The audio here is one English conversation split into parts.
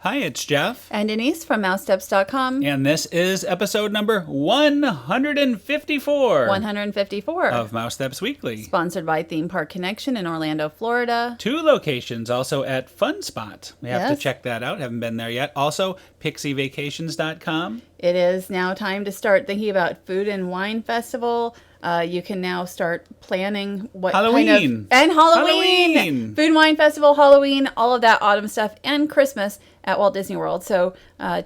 Hi, it's Jeff. And Denise from Mousesteps.com. And this is episode number 154. 154. Of Mousesteps Weekly. Sponsored by Theme Park Connection in Orlando, Florida. 2 locations, also at Fun Spot. We have to Yes. check that out. Haven't been there yet. Also, pixievacations.com. It is now time to start thinking about Food and Wine Festival. You can now start planning what Halloween. And Halloween. Food and Wine Festival, Halloween, all of that autumn stuff, and Christmas at Walt Disney World. So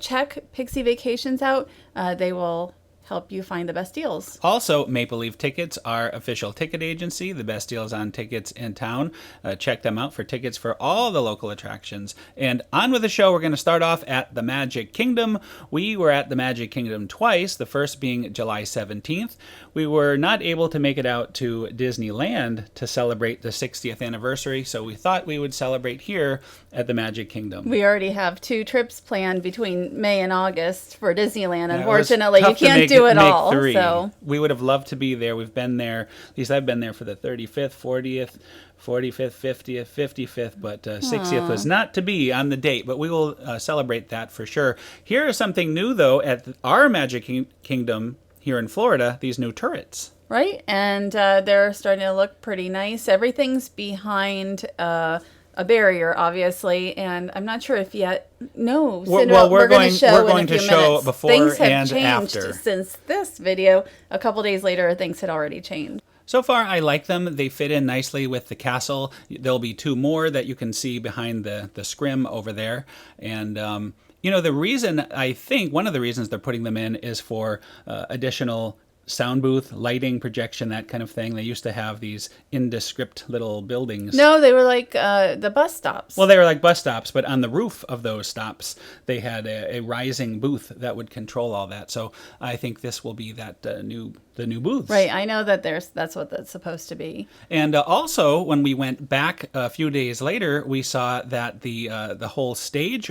check Pixie Vacations out. They will help you find the best deals. Also, Maple Leaf Tickets, our official ticket agency, the best deals on tickets in town. Check them out for tickets for all the local attractions. And on with the show, we're going to start off at the Magic Kingdom. We were at the Magic Kingdom twice, the first being July 17th. We were not able to make it out to Disneyland to celebrate the 60th anniversary, so we thought we would celebrate here at the Magic Kingdom. We already have 2 trips planned between May and August for Disneyland. Unfortunately, you can't do it all. 3. So we would have loved to be there. We've been there, at least I've been there for the 35th, 40th, 45th, 50th, 55th, but 60th was not to be on the date, but we will celebrate that for sure. Here is something new, though, at our Magic Kingdom here in Florida, these new turrets. right, and they're starting to look pretty nice. Everything's behind a barrier, obviously, and I'm not sure if yet. No, Well, we're going to show in a few show minutes. before Things have and changed after. since this video. A couple days later, things had already changed. So far, I like them. They fit in nicely with the castle. There'll be 2 more that you can see behind the scrim over there. And, the reason, I think, one of the reasons they're putting them in is for additional sound booth, lighting, projection, that kind of thing. They used to have these indescript little buildings. No, they were like the bus stops. Well, they were like bus stops, but on the roof of those stops, they had a rising booth that would control all that. So I think this will be that the new booths. Right, I know that that's what that's supposed to be. And also, when we went back a few days later, we saw that the whole stage,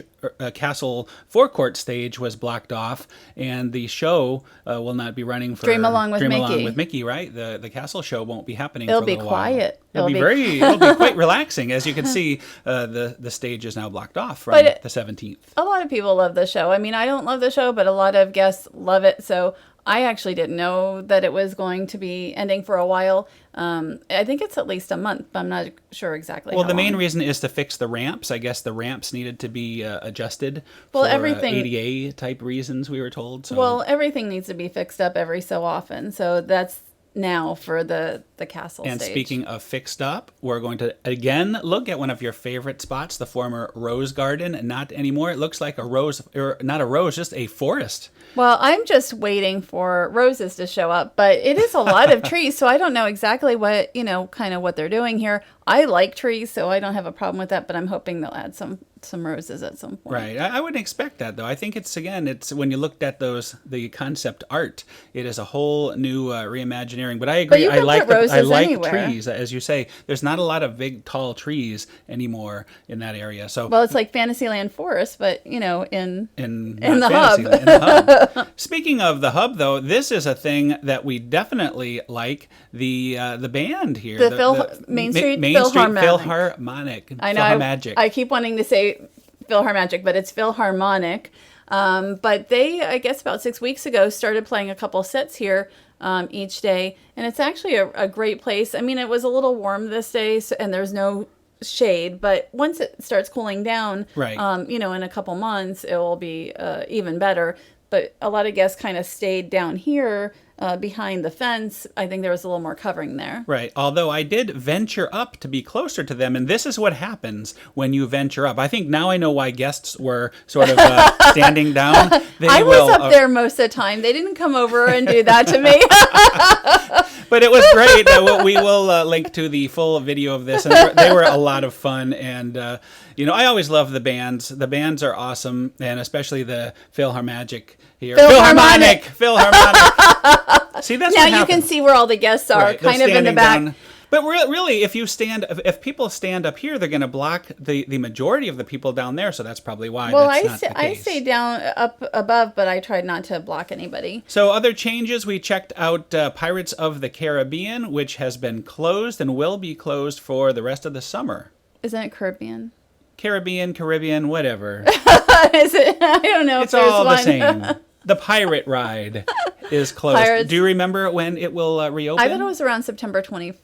castle forecourt stage, was blocked off, and the show will not be running for Dream Along with Mickey. Along with Mickey, right? The castle show won't be happening. It'll for a be little quiet. While. It'll be quite relaxing. As you can see, the stage is now blocked off from the 17th. A lot of people love the show. I mean, I don't love the show, but a lot of guests love it. So I actually didn't know that it was going to be ending for a while. I think it's at least a month, but I'm not sure exactly. Well, how the main long. reason is to fix the ramps. I guess the ramps needed to be adjusted Well, for everything- ADA type reasons, we were told. So. Well, everything needs to be fixed up every so often. So that's now for the castle And stage. speaking of fixed up, we're going to again look at one of your favorite spots, the former Rose Garden. Not anymore. It looks like a rose, or not a rose, just a forest. Well, I'm just waiting for roses to show up, but it is a lot of trees, so I don't know exactly what, kind of what they're doing here. I like trees, so I don't have a problem with that, but I'm hoping they'll add some roses at some point. Right. I wouldn't expect that, though. I think it's when you looked at the concept art, it is a whole new reimagineering. But I agree. But you can put roses I like anywhere. trees, as you say. There's not a lot of big, tall trees anymore in that area. So Well, it's like Fantasyland Forest, but in in the hub. hub. In the hub. Speaking of the hub, though, this is a thing that we definitely like. The band here, Main Street Philharmonic. I know. Philharmagic. I keep wanting to say Philharmagic, but it's Philharmonic. But they, I guess, about 6 weeks ago, started playing a couple sets here each day, and it's actually a great place. I mean, it was a little warm this day, and there's no shade, but once it starts cooling down, right. In a couple months, it will be even better. But a lot of guests kind of stayed down here behind the fence. I think there was a little more covering there. Right. Although I did venture up to be closer to them, and this is what happens when you venture up. I think now I know why guests were sort of standing down. I was up there most of the time. They didn't come over and do that to me. But it was great. We will link to the full video of this, and they were a lot of fun. And I always love the bands. The bands are awesome, and especially the Philharmagic here. Philharmonic. See, that's now what you happens. can see where all the guests are, Right, kind of in the back. Down. But really, if people stand up here, they're going to block the majority of the people down there. So that's probably why. Well, that's not the I case. stay down up above, but I tried not to block anybody. So other changes, we checked out Pirates of the Caribbean, which has been closed and will be closed for the rest of the summer. Isn't it Caribbean? Caribbean, whatever. Is it? I don't know. It's if there's all one. the same. The pirate ride is closed. Pirates. Do you remember when it will reopen? I thought it was around September 25th.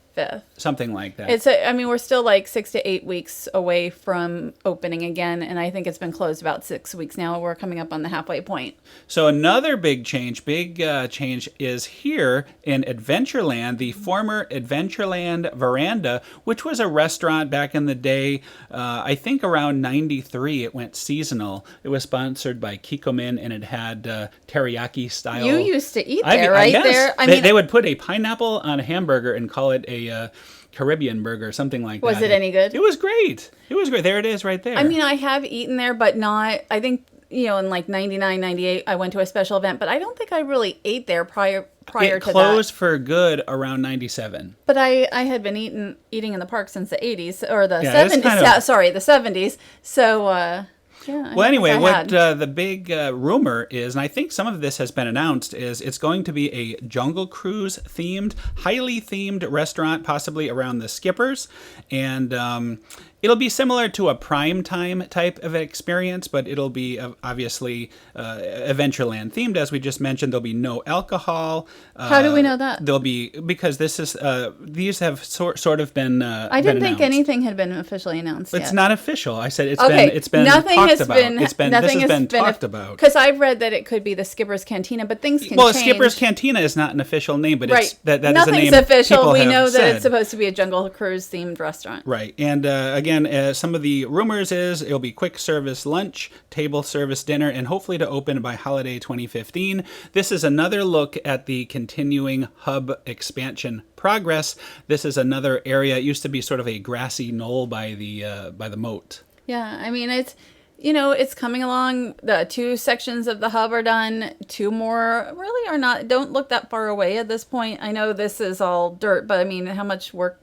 Something like that. We're still like 6 to 8 weeks away from opening again, and I think it's been closed about 6 weeks now. We're coming up on the halfway point. So another big change is here in Adventureland, the former Adventureland Veranda, which was a restaurant back in the day. I think around 93 it went seasonal. It was sponsored by Kikkoman, and it had teriyaki style. You used to eat there, right? Yes. There. They would put a pineapple on a hamburger and call it a Caribbean burger, something like that. Was it any good? It was great. There it is right there. I mean, I have eaten there, but not, I think, in like 99, 98, I went to a special event, but I don't think I really ate there prior to that. It closed for good around 97. But I had been eating in the park since the 80s, or the Yeah, 70s, the 70s. So, yeah. Well, anyway, what the big rumor is, and I think some of this has been announced, is it's going to be a Jungle Cruise themed, highly themed restaurant, possibly around the Skippers. And it'll be similar to a prime time type of experience, but it'll be obviously Adventureland themed, as we just mentioned. There'll be no alcohol. How do we know that? There'll be, because this is these have sort of been. I didn't think anything had been officially announced. It's yet. not official. I said it's been nothing talked has about. been. This has been talked about. Because I've read that it could be the Skipper's Cantina, but things can change. Well, Skipper's Cantina is not an official name, but right. that is a Nothing's name official. people We have know that said. it's supposed to be a Jungle Cruise themed restaurant. Right. And again, some of the rumors is it'll be quick service lunch, table service dinner, and hopefully to open by holiday 2015. This is another look at the continuing hub expansion progress. This is another area. It used to be sort of a grassy knoll by the moat. Yeah, I mean, it's coming along. The 2 sections of the hub are done. 2 more really are not. Don't look that far away at this point. I know this is all dirt, but I mean, how much work?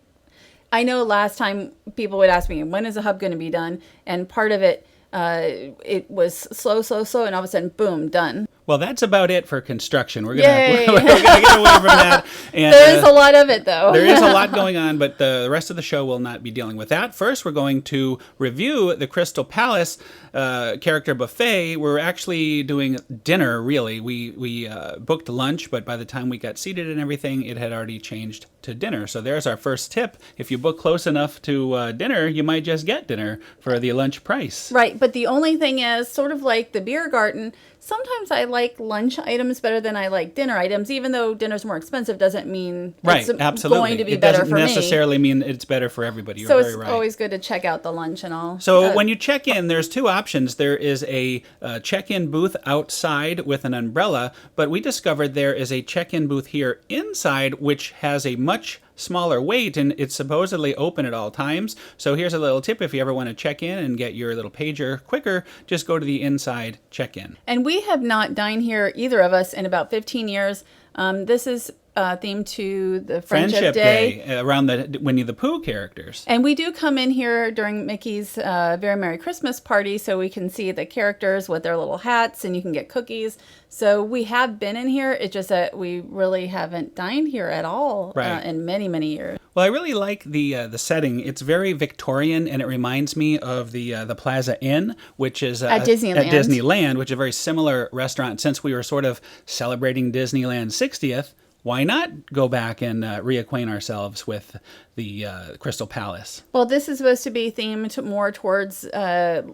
I know last time people would ask me, when is the hub going to be done? And part of it, it was slow, and all of a sudden, boom, done. Well, that's about it for construction. We're gonna get away from that. And, there is a lot of it, though. There is a lot going on, but the rest of the show will not be dealing with that. First, we're going to review the Crystal Palace character buffet. We're actually doing dinner, really. We booked lunch, but by the time we got seated and everything, it had already changed to dinner. So there's our first tip. If you book close enough to dinner, you might just get dinner for the lunch price. Right, but the only thing is, sort of like the beer garden, sometimes I like lunch items better than I like dinner items. Even though dinner's more expensive, doesn't mean it's going to be better for me. It doesn't necessarily mean it's better for everybody. You're so very right. It's always good to check out the lunch and all. So when you check in, there's 2 options. There is a check-in booth outside with an umbrella, but we discovered there is a check-in booth here inside, which has a much smaller wait, and it's supposedly open at all times. So here's a little tip: if you ever want to check in and get your little pager quicker, just go to the inside check-in. And we have not dined here, either of us, in about 15 years. This is themed to the Friendship Day. Around the Winnie-the-Pooh characters. And we do come in here during Mickey's Very Merry Christmas party, so we can see the characters with their little hats, and you can get cookies. So we have been in here. It's just that we really haven't dined here at all in many, many years. Well, I really like the setting. It's very Victorian, and it reminds me of the Plaza Inn, which is at Disneyland, which is a very similar restaurant. Since we were sort of celebrating Disneyland's 60th, why not go back and reacquaint ourselves with the Crystal Palace? Well, this is supposed to be themed more towards 19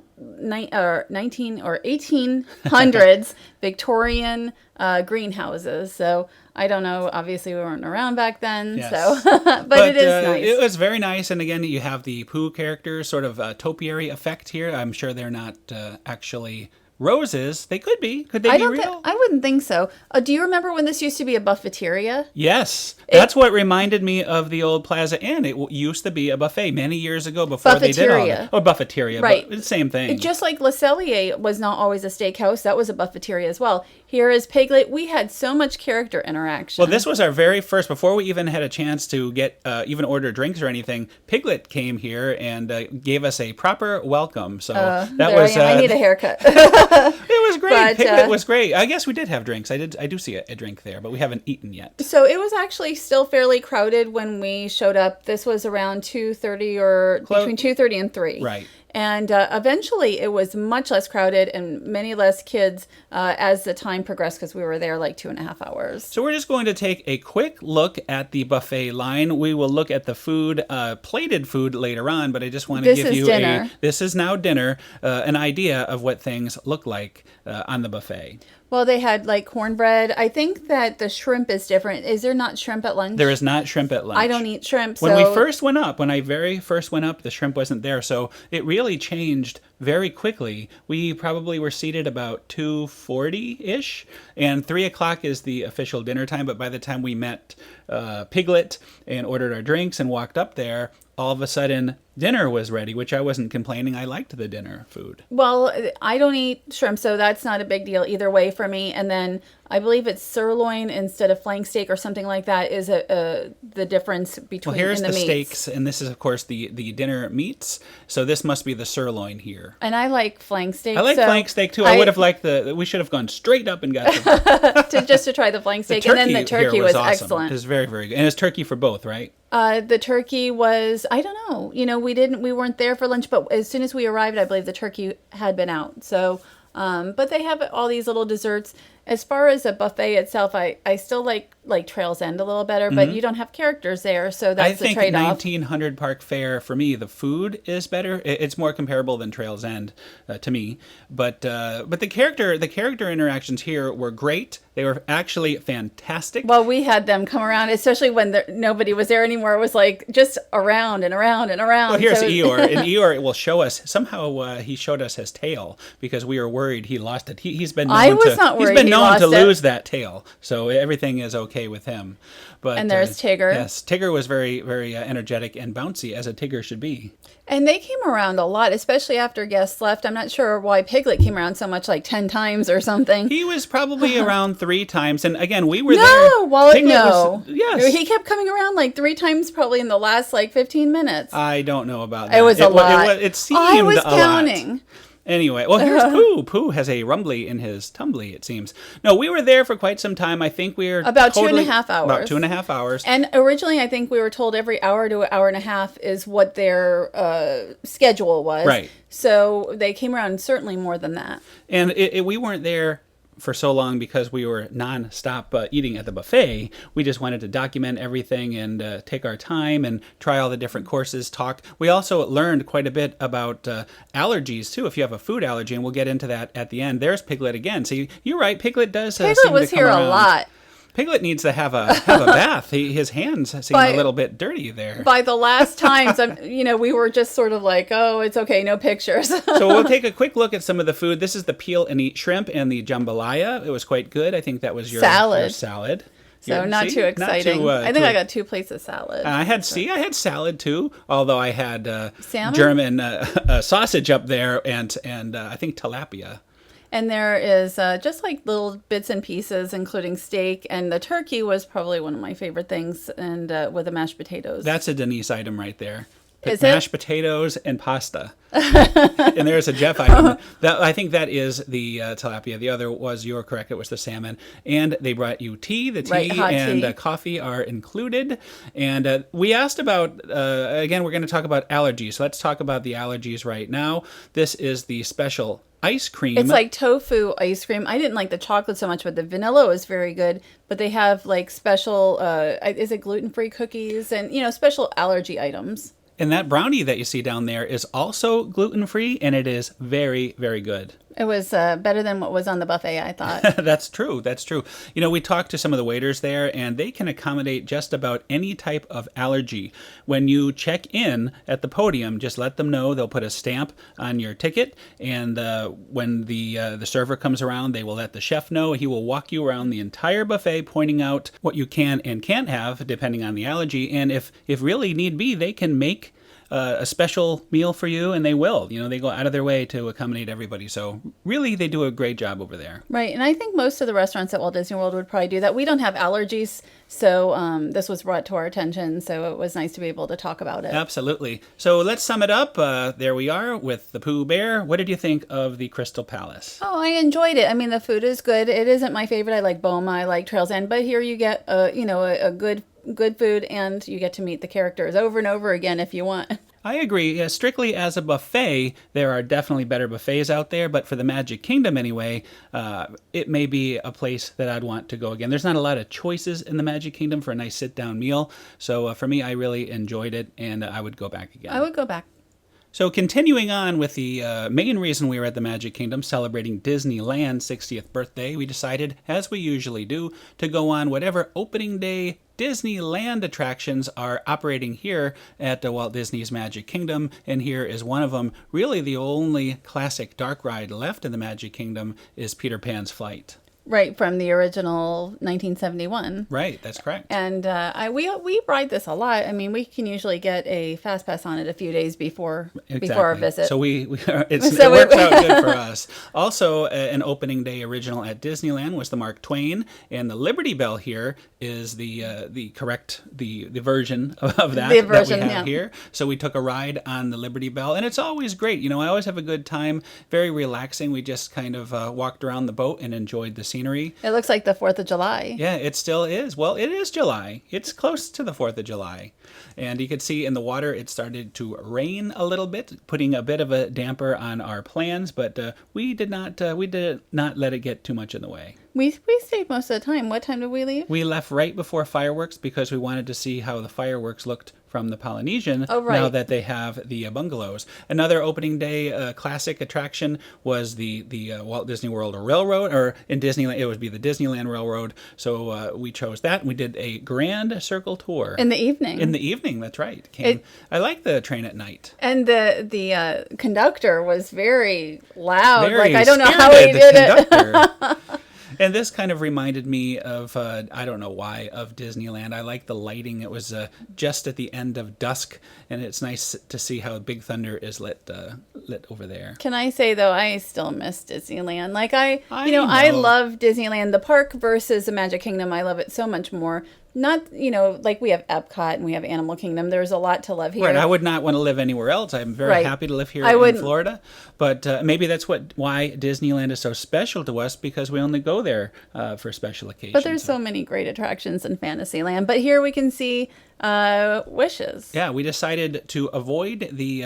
or 1800s Victorian greenhouses. So I don't know. Obviously, we weren't around back then. Yes. So, but it is nice. It was very nice. And again, you have the Pooh characters, sort of a topiary effect here. I'm sure they're not actually roses. They could be. Could they be real? I wouldn't think so. Do you remember when this used to be a buffeteria? Yes. That's what reminded me of the old Plaza Inn. It used to be a buffet many years ago before they did all that. Or buffeteria. Right. But it's the same thing. Just like Le Cellier was not always a steakhouse. That was a buffeteria as well. Here is Piglet. We had so much character interaction. Well, this was our very first, before we even had a chance to get, even order drinks or anything, Piglet came here and gave us a proper welcome. So that was... I need a haircut. It was great. But, Piglet was great. I guess we did have drinks. I do see a drink there, but we haven't eaten yet. So it was actually still fairly crowded when we showed up. This was around 2:30 or between 2:30 and 3. Right. And eventually it was much less crowded and many less kids as the time progressed because we were there like 2.5 hours. So we're just going to take a quick look at the buffet line. We will look at the food, plated food later on, but I just want to give you this is now dinner, an idea of what things look like on the buffet. Well, they had like cornbread. I think that the shrimp is different. Is there not shrimp at lunch? There is not shrimp at lunch. I don't eat shrimp. When I very first went up, the shrimp wasn't there. So it really changed very quickly. We probably were seated about 2:40-ish, and 3 o'clock is the official dinner time. But by the time we met Piglet and ordered our drinks and walked up there, all of a sudden dinner was ready, which I wasn't complaining. I liked the dinner food. Well, I don't eat shrimp, so that's not a big deal either way for me. And then I believe it's sirloin instead of flank steak or something like that is the difference between here's the the meats. Steaks, and this is, of course, the dinner meats. So this must be the sirloin here. And I like flank steak. I like flank steak, too. I would have liked we should have gone straight up and got to try the flank steak. And then the turkey was awesome. excellent. It was very, very good. And it's turkey for both, right? The turkey was, I don't know, we weren't there for lunch, but as soon as we arrived, I believe the turkey had been out. So, but they have all these little desserts. As far as a buffet itself, I still like Trails End a little better, but you don't have characters there, so that's the trade-off. I think 1900 Park Fair, for me, the food is better. It's more comparable than Trails End to me. But the character interactions here were great. They were actually fantastic. Well, we had them come around, especially when nobody was there anymore. It was like just around and around and around. Well, here's Eeyore, and Eeyore will show us. Somehow he showed us his tail because we were worried he lost it. He's been known to lose that tail, so everything is okay with him. But and there's Tigger. Yes, Tigger was very, very energetic and bouncy, as a Tigger should be. And they came around a lot, especially after guests left. I'm not sure why Piglet came around so much, like 10 times or something. He was probably around 3 times. And again, we were there. Yes. He kept coming around like 3 times probably in the last like 15 minutes. I don't know about that. It was a lot. It seemed I was a counting. Lot. Anyway, well, here's Pooh. Pooh has a rumbly in his tumbly, it seems. No, we were there for quite some time. I think we were about 2.5 hours. About 2.5 hours. And originally, I think we were told every hour to an hour and a half is what their schedule was. Right. So they came around certainly more than that. And we weren't there for so long because we were non-stop eating at the buffet. We just wanted to document everything and take our time and try all the different courses, talk. We also learned quite a bit about allergies, too, if you have a food allergy, and we'll get into that at the end. There's Piglet again. See, you're right, Piglet does Piglet seem was to come here around. A lot. Piglet needs to have a bath. His hands seem a little bit dirty there. By the last times, we were just sort of like, oh, it's okay, no pictures. So we'll take a quick look at some of the food. This is the peel and eat shrimp and the jambalaya. It was quite good. I think that was your salad. So not too exciting. I think I got 2 plates of salad. I had salad too, although I had German sausage up there and I think tilapia. And there is just like little bits and pieces, including steak. And the turkey was probably one of my favorite things, and with the mashed potatoes. That's a Denise item right there. Mashed potatoes and pasta. And there's a Jeff item. I think that is the tilapia. The other was, you're correct, it was the salmon. And they brought you tea. The tea and coffee are included. And we asked about, again, we're going to talk about allergies. So let's talk about the allergies right now. This is the special ice cream. It's like tofu ice cream. I didn't like the chocolate so much, but the vanilla was very good. But they have like special, is it gluten-free cookies and, special allergy items. And that brownie that you see down there is also gluten-free, and it is very, very good. It was better than what was on the buffet, I thought. That's true. That's true. We talked to some of the waiters there, and they can accommodate just about any type of allergy. When you check in at the podium, just let them know. They'll put a stamp on your ticket, and when the server comes around, they will let the chef know. He will walk you around the entire buffet, pointing out what you can and can't have, depending on the allergy. And if really need be, they can make a special meal for you, and they will. They go out of their way to accommodate everybody. So really, they do a great job over there. Right, and I think most of the restaurants at Walt Disney World would probably do that. We don't have allergies, so this was brought to our attention, so it was nice to be able to talk about it. Absolutely. So let's sum it up. There we are with the Pooh Bear. What did you think of the Crystal Palace? Oh, I enjoyed it. I mean, the food is good. It isn't my favorite. I like Boma, I like Trails End, but here you get a good food, and you get to meet the characters over and over again if you want. I agree. Yeah, strictly as a buffet, there are definitely better buffets out there, but for the Magic Kingdom anyway, it may be a place that I'd want to go again. There's not a lot of choices in the Magic Kingdom for a nice sit-down meal, so for me, I really enjoyed it, and I would go back again. I would go back. So continuing on with the main reason we were at the Magic Kingdom celebrating Disneyland's 60th birthday, we decided, as we usually do, to go on whatever opening day Disneyland attractions are operating here at Walt Disney's Magic Kingdom, and here is one of them. Really the only classic dark ride left in the Magic Kingdom is Peter Pan's Flight. Right, from the original 1971. Right, that's correct. And we ride this a lot. I mean, we can usually get a fast pass on it a few days before our visit. So it works out good for us. Also, an opening day original at Disneyland was the Mark Twain, and the Liberty Bell here is the version of that we have here. So we took a ride on the Liberty Bell, and it's always great. You know, I always have a good time. Very relaxing. We just kind of walked around the boat and enjoyed the scenery. It looks like the 4th of July. Yeah, it still is. Well, it is July. It's close to the 4th of July. And you could see in the water it started to rain a little bit, putting a bit of a damper on our plans, but we did not let it get too much in the way. We stayed most of the time. What time did we leave? We left right before fireworks because we wanted to see how the fireworks looked from the Polynesian now that they have the bungalows. Another opening day classic attraction was the Walt Disney World Railroad, or in Disneyland it would be the Disneyland Railroad. So we chose that. We did a grand circle tour in the evening. In the evening, that's right. I like the train at night. And the conductor was very loud. Very I don't know how he did it. And this kind of reminded me of, I don't know why, of Disneyland. I like the lighting. It was just at the end of dusk, and it's nice to see how Big Thunder is lit over there. Can I say, though, I still miss Disneyland. I love Disneyland. The park versus the Magic Kingdom, I love it so much more. Not, like we have Epcot and we have Animal Kingdom. There's a lot to love here. Right. I would not want to live anywhere else. I'm very happy to live here in Florida. But maybe that's why Disneyland is so special to us, because we only go there for special occasions. But there's so many great attractions in Fantasyland. But here we can see Wishes. Yeah, we decided to avoid the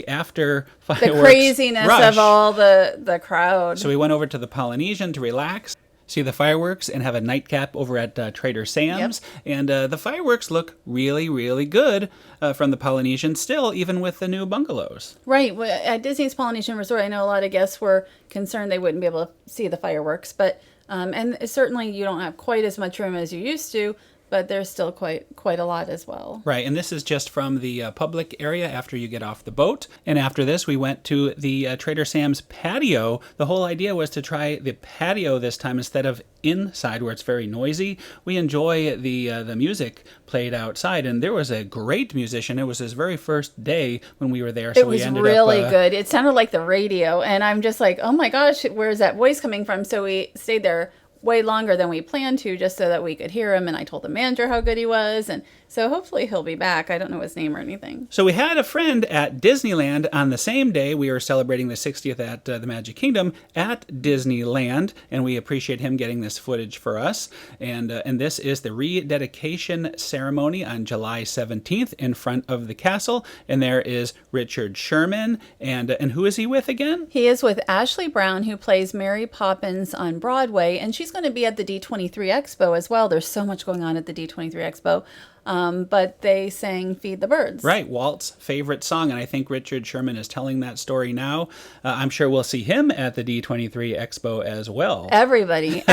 after fireworks the craziness rush. Of all the crowd. So we went over to the Polynesian to relax, see the fireworks, and have a nightcap over at Trader Sam's. Yep. And the fireworks look really, really good from the Polynesian still, even with the new bungalows. Right. At Disney's Polynesian Resort, I know a lot of guests were concerned they wouldn't be able to see the fireworks. But and certainly you don't have quite as much room as you used to, but there's still quite a lot as well. Right, and this is just from the public area after you get off the boat. And after this, we went to the Trader Sam's patio. The whole idea was to try the patio this time instead of inside where it's very noisy. We enjoy the music played outside, and there was a great musician. It was his very first day when we were there. So it was really good. It sounded like the radio, and I'm just like, oh my gosh, where's that voice coming from? So we stayed there way longer than we planned to, just so that we could hear him, and I told the manager how good he was, and so hopefully he'll be back. I don't know his name or anything. So we had a friend at Disneyland on the same day we were celebrating the 60th at the Magic Kingdom at Disneyland, and we appreciate him getting this footage for us. And this is the rededication ceremony on July 17th in front of the castle, and there is Richard Sherman, and who is he with again? He is with Ashley Brown, who plays Mary Poppins on Broadway, and she's going to be at the D23 Expo as well. There's so much going on at the D23 Expo. But they sang Feed the Birds. Right, Walt's favorite song, and I think Richard Sherman is telling that story now. I'm sure we'll see him at the D23 Expo as well. Everybody's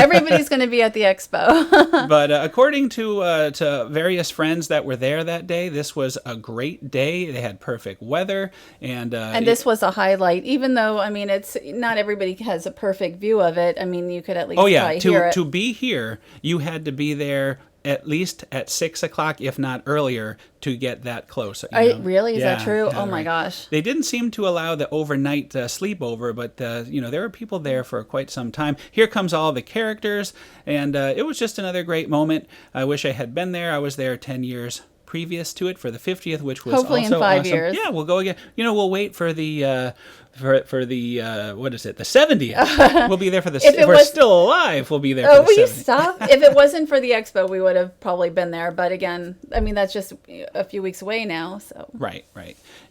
going to be at the Expo. But according to various friends that were there that day, this was a great day. They had perfect weather, and this was a highlight. Even though, I mean, it's not everybody has a perfect view of it. I mean, you could at least hear it. To be here, you had to be there at least at 6 o'clock, if not earlier, to get that close. Really? Is that true? Oh my gosh. They didn't seem to allow the overnight sleepover, but there were people there for quite some time. Here comes all the characters, and it was just another great moment. I wish I had been there. I was there 10 years previous to it for the 50th, which was hopefully also in 5 awesome. years. Yeah, we'll go again. We'll wait for the for the what is it? The 70th. We'll be there for the. If we're was, still alive, we'll be there. Oh, for the will you 70th. stop? If it wasn't for the expo, we would have probably been there. But again, I mean, that's just a few weeks away now. So Right.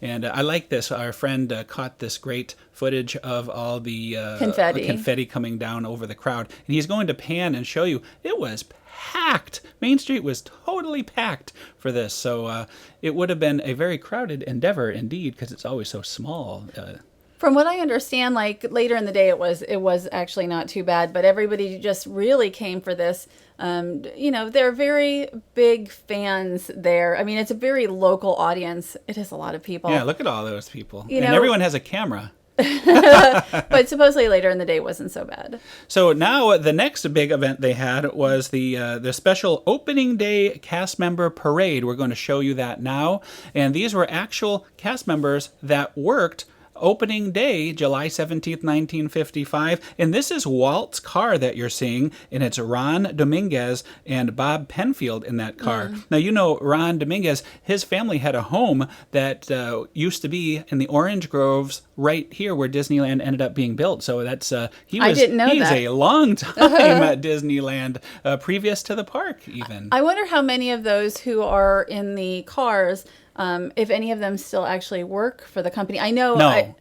And I like this. Our friend caught this great footage of all the confetti coming down over the crowd, and he's going to pan and show you it was packed. Main Street was totally packed for this, so it would have been a very crowded endeavor indeed, because it's always so small. From what I understand, like later in the day, it was actually not too bad, but everybody just really came for this. They're very big fans there. I mean, it's a very local audience. It is a lot of people. Yeah, look at all those people, and everyone has a camera. But supposedly later in the day wasn't so bad. So now the next big event they had was the special opening day cast member parade. We're going to show you that now. And these were actual cast members that worked opening day, July 17th, 1955. And this is Walt's car that you're seeing, and it's Ron Dominguez and Bob Penfield in that car. Now, you know Ron Dominguez, his family had a home that used to be in the orange groves right here where Disneyland ended up being built. So that's I didn't know he's a long time at Disneyland, previous to the park even. I wonder how many of those who are in the cars, if any of them still actually work for the company. I know.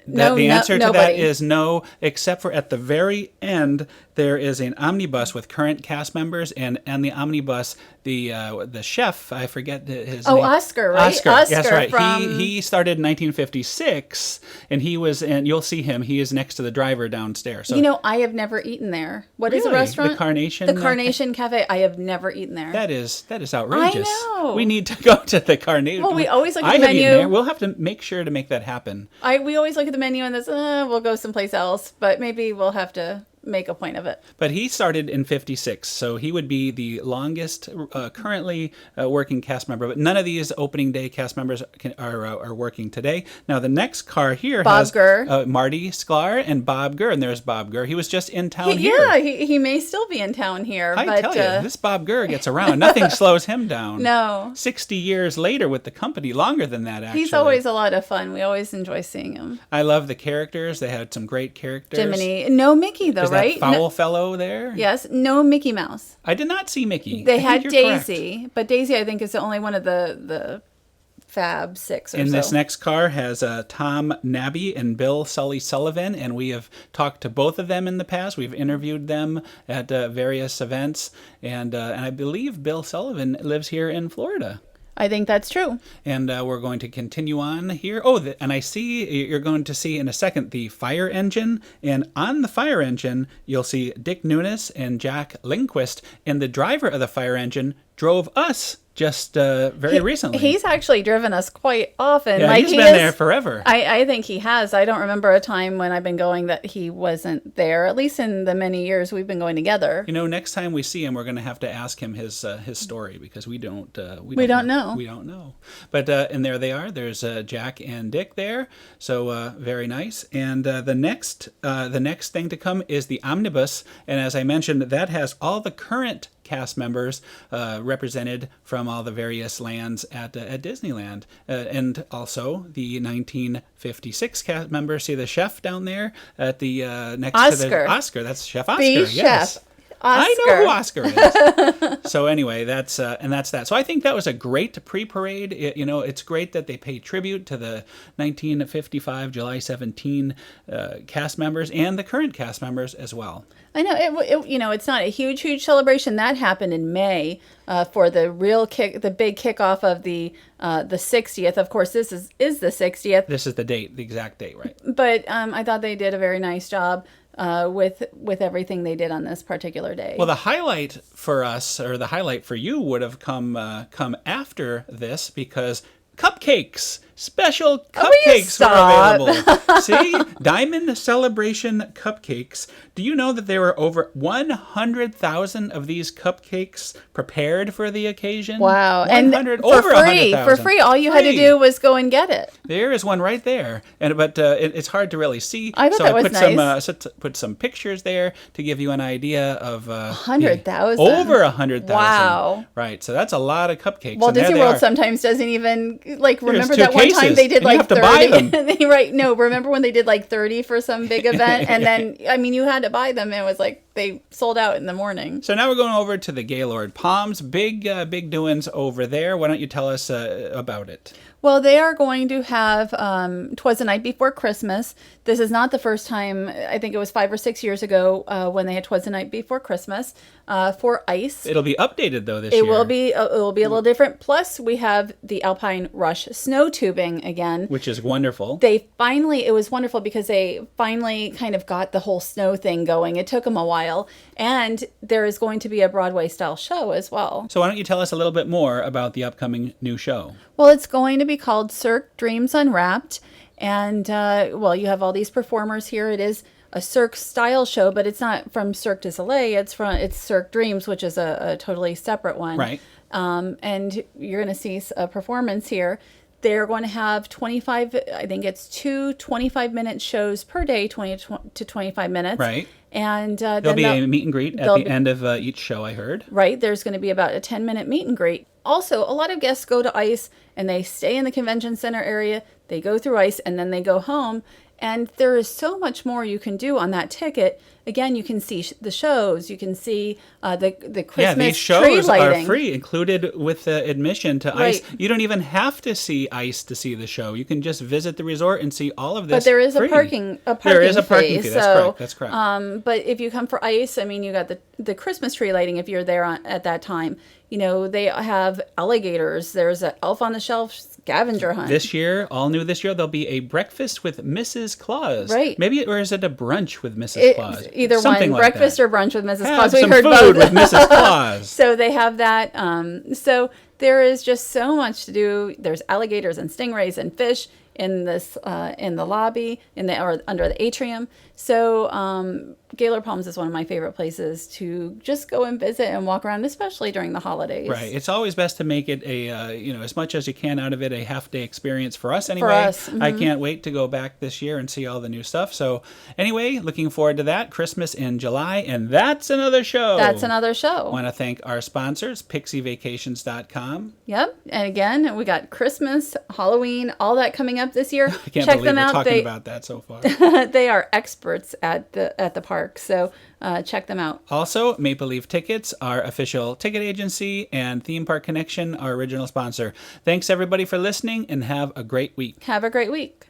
The answer to nobody. that is no, except for at the very end, there is an omnibus with current cast members, and on the omnibus, the chef, I forget his name. Oscar, right? Oscar, that's right. He started in 1956, and you'll see him. He is next to the driver downstairs. So, I have never eaten there. What is really? the restaurant? The Carnation. The Carnation Cafe. I have never eaten there. That is outrageous. I know. We need to go to the Carnation. Well, we always look at the I have eaten menu. there. We'll have to make sure to make that happen. We always look at the menu and we'll go someplace else, but maybe we'll have to make a point of it. But he started in 56, so he would be the longest currently working cast member. But none of these opening day cast members are working today. Now, the next car here has Marty Sklar and Bob Gurr, and there's Bob Gurr. He was just in town here. Yeah, he may still be in town here. I tell you, this Bob Gurr gets around. Nothing slows him down. No. 60 years later with the company, longer than that, actually. He's always a lot of fun. We always enjoy seeing him. I love the characters. They had some great characters. Jiminy. No Mickey, though, right? That foul fellow there? Yes, no Mickey Mouse. I did not see Mickey. They had Daisy, correct. But Daisy, I think, is the only one of the Fab Six or so. And this next car has Tom Nabby and Bill Sully Sullivan, and we have talked to both of them in the past. We've interviewed them at various events, and I believe Bill Sullivan lives here in Florida. I think that's true. And we're going to continue on here. Oh, and I see you're going to see in a second the fire engine. And on the fire engine, you'll see Dick Nunes and Jack Lindquist. And the driver of the fire engine drove us just very recently. He's actually driven us quite often. Yeah, he's been there forever. I think he has. I don't remember a time when I've been going that he wasn't there, at least in the many years we've been going together. Next time we see him, we're going to have to ask him his story, because we don't know. We don't know. But and there they are. There's Jack and Dick there. So very nice. And the next thing to come is the omnibus. And as I mentioned, that has all the current cast members represented from all the various lands at Disneyland, and also the 1956 cast members. See the chef down there at the next Oscar. to the Oscar. That's Chef Oscar. The yes. chef. Oscar. I know who Oscar is. So anyway, that's that. So I think that was a great pre-parade. It's great that they pay tribute to the 1955 July 17 cast members and the current cast members as well. I know it's not a huge celebration. That happened in May for the big kickoff of the 60th. Of course, this is the 60th. This is the exact date, right? But I thought they did a very nice job with everything they did on this particular day. Well, the highlight for us, or the highlight for you, would have come after this, because cupcakes. Special cupcakes were available. See? Diamond Celebration cupcakes. Do you know that there were over 100,000 of these cupcakes prepared for the occasion? Wow. And over 100,000. For free. All you had to do was go and get it. There is one right there. But it's hard to really see. I thought that was nice. Put some pictures there to give you an idea of 100,000. Over 100,000. Wow. Right. So that's a lot of cupcakes. Well, Disney World sometimes doesn't even remember that one places, they did and like you have to 30. buy them. Right. No, remember when they did like 30 for some big event? And then, I mean, you had to buy them. It was like they sold out in the morning. So now we're going over to the Gaylord Palms. Big doings over there. Why don't you tell us about it? Well, they are going to have 'Twas the Night Before Christmas. This is not the first time. I think it was 5 or 6 years ago when they had 'Twas the Night Before Christmas for ice. It'll be updated though this year. It will be a little different. Plus, we have the Alpine Rush snow tubing again, which is wonderful. It was wonderful because they finally kind of got the whole snow thing going. It took them a while, and there is going to be a Broadway style show as well. So why don't you tell us a little bit more about the upcoming new show? Well, it's going to be called Cirque Dreams Unwrapped, and you have all these performers here. It is a Cirque style show, but it's not from Cirque du Soleil. It's Cirque Dreams, which is a totally separate one. Right. And you're going to see a performance here. They're going to have 25, I think it's 2 25-minute shows per day, 20 to 25 minutes. Right. And there'll be a meet and greet at the end of each show, I heard. Right. There's going to be about a 10-minute meet and greet. Also, a lot of guests go to ice and they stay in the convention center area. They go through ice and then they go home. And there is so much more you can do on that ticket. Again, you can see the shows. You can see the Christmas these tree shows lighting. are free, included with the admission to Right. ice. You don't even have to see ice to see the show. You can just visit the resort and see all of this. But there is free. a parking There is a parking fee. fee. So, That's correct. But if you come for ice, I mean, you got the Christmas tree lighting if you're there at that time. You know, they have alligators. There's an Elf on the Shelf scavenger hunt. This year, all new this year, there'll be a breakfast with Mrs. Claus. Right. Maybe, or is it a brunch with Mrs. Claus? Either Something one, like breakfast that. or brunch with Mrs. Have Claus. We some heard food both. with Mrs. Claus. So they have that. So there is just so much to do. There's alligators and stingrays and fish in the lobby or under the atrium. So Gaylord Palms is one of my favorite places to just go and visit and walk around, especially during the holidays. Right. It's always best to make it a as much as you can out of it, a half-day experience for us anyway. For us. Mm-hmm. I can't wait to go back this year and see all the new stuff. So anyway, looking forward to that. Christmas in July, and that's another show. That's another show. Want to thank our sponsors, pixievacations.com. Yep. And again, we got Christmas, Halloween, all that coming up this year. I can't Check believe them we're out. talking about that so far. They are experts at the park. So check them out. Also, Maple Leaf Tickets, our official ticket agency, and Theme Park Connection, our original sponsor. Thanks everybody for listening, and have a great week. Have a great week.